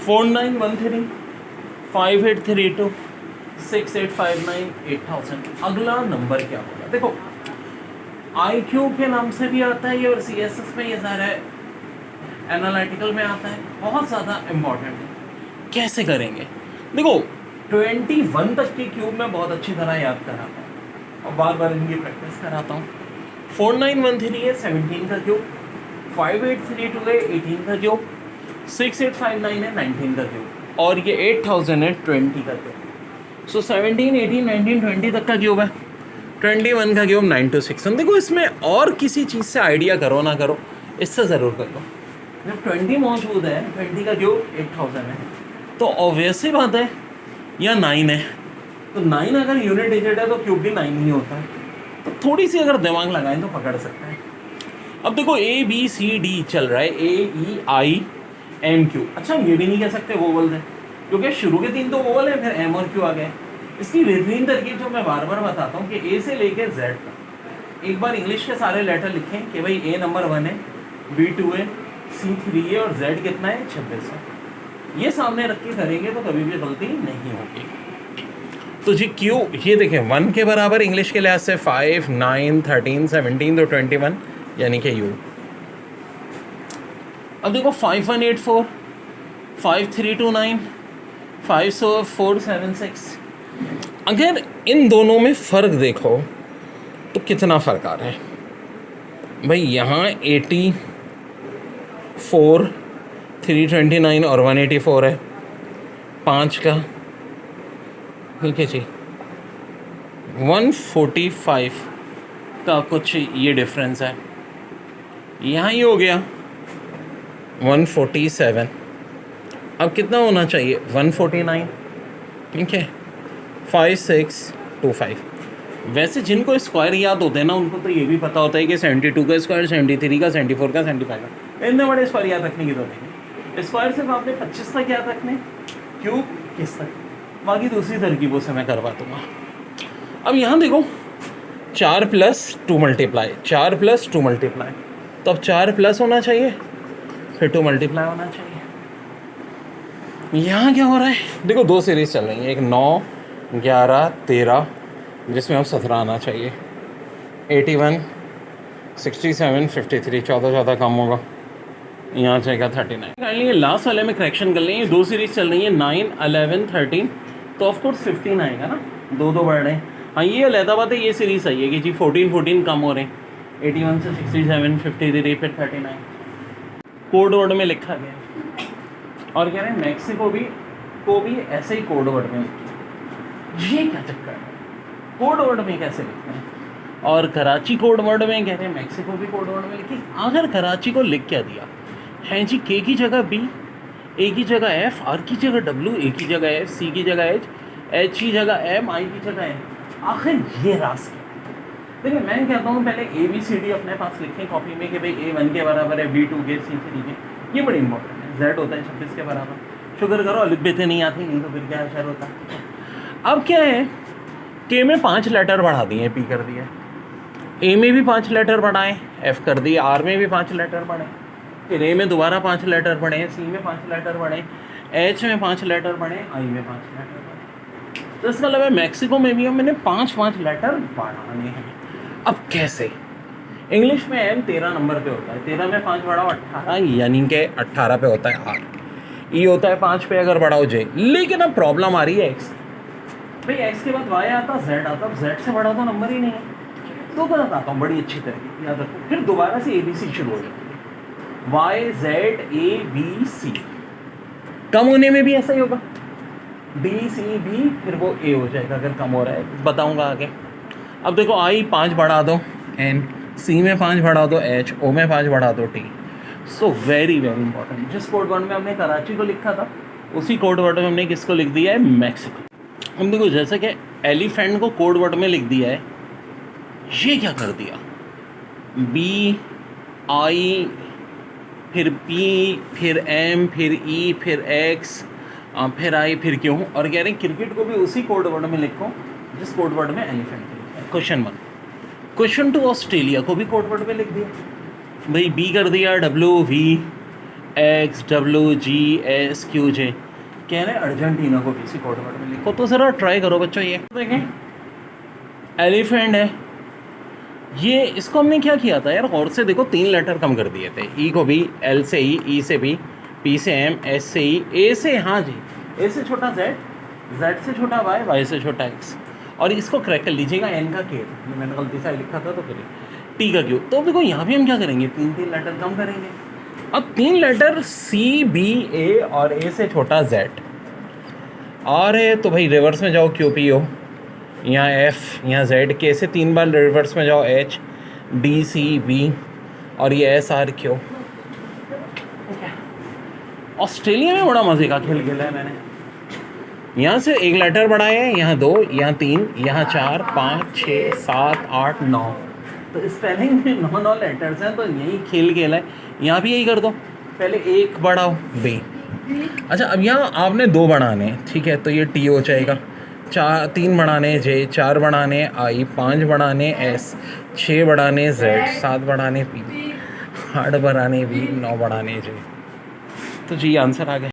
4913 5832 6859 8000। अगला नंबर क्या होगा? देखो IQ के नाम से भी आता है ये, और CSS में ये सारा एनालिटिकल में आता है, बहुत ज़्यादा इम्पॉर्टेंट है। कैसे करेंगे? देखो 21 तक के क्यूब में बहुत अच्छी तरह याद कराता हूँ और बार बार इनकी प्रैक्टिस कराता हूँ। 4913 है 17 का क्यूब, 5832 है 18 का क्यूब, 6859 है 19 का क्यूब, और ये 8000 है 20 का क्यूब। सो 17 18 19 20 तक का क्यूब है, 21 का क्यूब 9261। देखो इसमें और किसी चीज़ से आइडिया करो ना करो, इससे ज़रूर कर लो। जब 20 मौजूद है, 20 का क्यूब 8000 है, तो ऑब्वियस सी बात है या 9 है, तो 9 अगर यूनिट डिजिट है तो क्यूब भी 9 ही होता है। तो थोड़ी सी अगर दिमाग लगाएं तो पकड़ सकते हैं। अब देखो ABCD चल रहा है, AEIMQ। अच्छा ये भी नहीं कह सकते वोवल्स है, क्योंकि शुरू के 3 तो वोवल है, फिर M और Q आ गए। इसकी बेहतरीन तरकीब जो मैं बार बार बताता हूँ कि A से लेकर Z तक एक बार इंग्लिश के सारे लेटर लिखें कि भाई A नंबर 1 है, B 2 है, C 3 है और Z कितना है 26 है। ये सामने रख के करेंगे तो कभी भी गलती नहीं होगी। तो जी Q ये देखें 1 के बराबर इंग्लिश के लिहाज से 5 9 13 17 तो 21 यानी कि U। अब देखो 5184 5329 5476। अगर इन दोनों में फ़र्क देखो तो कितना फ़र्क आ रहा है भाई। यहाँ 84 329 और 184 है 5 का, ठीक है जी। 145 का कुछ ये डिफरेंस है। यहाँ ही हो गया 147। अब कितना होना चाहिए 149, ठीक है 5625। वैसे जिनको स्क्वायर याद होते हैं ना उनको तो ये भी पता होता है कि 72 का स्क्वायर 73 का 74 का 75 का, इतने बड़े स्क्वायर याद रखने की जरूरत नहीं। स्क्वायर सिर्फ आपने 25 तक याद रखने, क्यूब किस तक, बाकी दूसरी तरकीबों से मैं करवा दूँगा। अब यहाँ देखो 4 + 2 मल्टीप्लाई, 4 + 2 मल्टीप्लाई, तो अब 4 प्लस होना चाहिए फिर 2 मल्टीप्लाई होना चाहिए। यहाँ क्या हो रहा है? देखो 2 सीरीज़ चल रही हैं, एक 9 11 13 जिसमें अब 17 आना चाहिए, 81 67 53 14 कम होगा, यहाँ जाएगा 39। काइंडली लास्ट वाले में करेक्शन कर लें, ये 2 सीरीज़ चल रही है 9 11 13, तो ऑफकोर्स 15 आएगा ना, 2 बढ़ रहे हैं। हाँ ये अलहदा बात है, ये सीरीज़ आई है कि जी 14 कम हो रहे हैं, 81 से 67 53 फिर 39 कोड वर्ड में लिखा गया। और कह रहे हैं मैक्सिको को भी ऐसे ही कोड वर्ड में लिखी। ये क्या चक्कर है, कोड वर्ड में कैसे लिखते हैं? और कराची कोड वर्ड में कह रहे हैं मैक्सिको भी कोड वर्ड में लिखी। अगर कराची को लिख क्या दिया है जी, K की जगह B, A की जगह F, R की जगह W, A की जगह F, C की जगह H, H की जगह M, I की जगह N, आखिर ये रास क्या? देखिए मैं कहता हूँ पहले ABCD अपने पास लिखें कॉपी में कि भाई A 1 के बराबर है, B 2 के, C 3 के, ये बड़ी इंपॉर्टेंट है। Z होता है 26 के बराबर, शुक्र करो अलिफ बेते नहीं आती, नहीं तो फिर क्या असर होता। अब क्या है, K में 5 लेटर बढ़ा दिए, P कर दिया, A में भी 5 लेटर बढ़ाएं, F कर दिए, R में भी 5 लेटर बढ़े, फिर A में दोबारा 5 लेटर बढ़े, C में 5 लेटर बढ़े, H में 5 लेटर बढ़े, I में 5 लेटर बढ़े। तो इसका मतलब है मैक्सिको में भी मैंने 5 लेटर बढ़ाने हैं। अब कैसे? इंग्लिश में M 13 नंबर पे होता है, 13 में 5 बढ़ाओ 18, यानी कि 18 पे होता है R, E होता है 5 पे अगर बढ़ाओ J। लेकिन अब प्रॉब्लम आ रही है X, भाई X के बाद Y आता, Z आता, अब Z से बड़ा तो नंबर ही नहीं है, तो गलत आता हूँ, बड़ी अच्छी तरह याद रखो। फिर दोबारा से ABC शुरू हो जाती है, Y Z A B C, कम होने में भी ऐसा ही होगा, D C B, फिर वो A हो जाएगा अगर कम हो रहा है, बताऊँगा आगे। अब देखो I 5 बढ़ा दो N, C में 5 बढ़ा दो H, O में 5 बढ़ा दो T। सो वेरी इंपॉर्टेंट, जिस कोड वर्ड में हमने कराची को लिखा था उसी कोड वर्ड में हमने किसको लिख दिया है, मैक्सिको। हम देखो जैसे कि एलिफेंट को कोड वर्ड में लिख दिया है, ये क्या कर दिया, B I फिर P फिर M फिर E फिर X फिर I फिर Q, और कह रहे हैं क्रिकेट को भी उसी कोड वर्ड में लिखो जिस कोड वर्ड में एलिफेंट लिखा है। क्वेश्चन 1। क्वेश्चन 2, ऑस्ट्रेलिया को भी कोड वर्ड में लिख दिया, भाई B कर दिया W V, X W G S Q J. कह रहे हैं अर्जेंटीना को किसी कोड में लिखो, तो ज़रा ट्राई करो बच्चों। ये देखें एलिफेंट है, ये इसको हमने क्या किया था यार, गौर से देखो 3 लेटर कम कर दिए थे। ई को भी, एल से ई से बी, पी से एम, एस से ई, ए से, हाँ जी, ए से छोटा जेड, जेड से छोटा वाई, वाई से छोटा एक्स, और इसको क्रैक कर लीजिएगा एन का के, ये मैंने गलती से लिखा था तो करिए, टी का क्यू। तो देखो यहाँ भी हम क्या करेंगे, 3 लेटर कम करेंगे। अब 3 लेटर सी बी ए और ए से छोटा जेड, और है तो भाई रिवर्स में जाओ क्यू पी ओ, यहाँ एफ, यहाँ जेड, के से 3 बार रिवर्स में जाओ एच डी सी बी, और ये एस आर क्यू। ऑस्ट्रेलिया में बड़ा मज़े का खेल खेला है मैंने। यहाँ से 1 लेटर बढ़ाए हैं, यहाँ 2, यहाँ 3, यहाँ 4, 5, 6, 7, 8, 9। तो स्पेलिंग में 9 लेटर्स हैं, तो यही खेल खेला है। यहाँ भी यही कर दो, पहले 1 बढ़ाओ बी। अच्छा, अब यहाँ आपने 2 बढ़ाने, ठीक है, तो ये टी हो जाएगा। 3 बढ़ाने जे, 4 बढ़ाने आई, 5 बढ़ाने एस, 6 बढ़ाने जेड, 7 बढ़ाने पी, 8 बढ़ाने वी, 9 बढ़ाने जे। तो जी आंसर आ गया।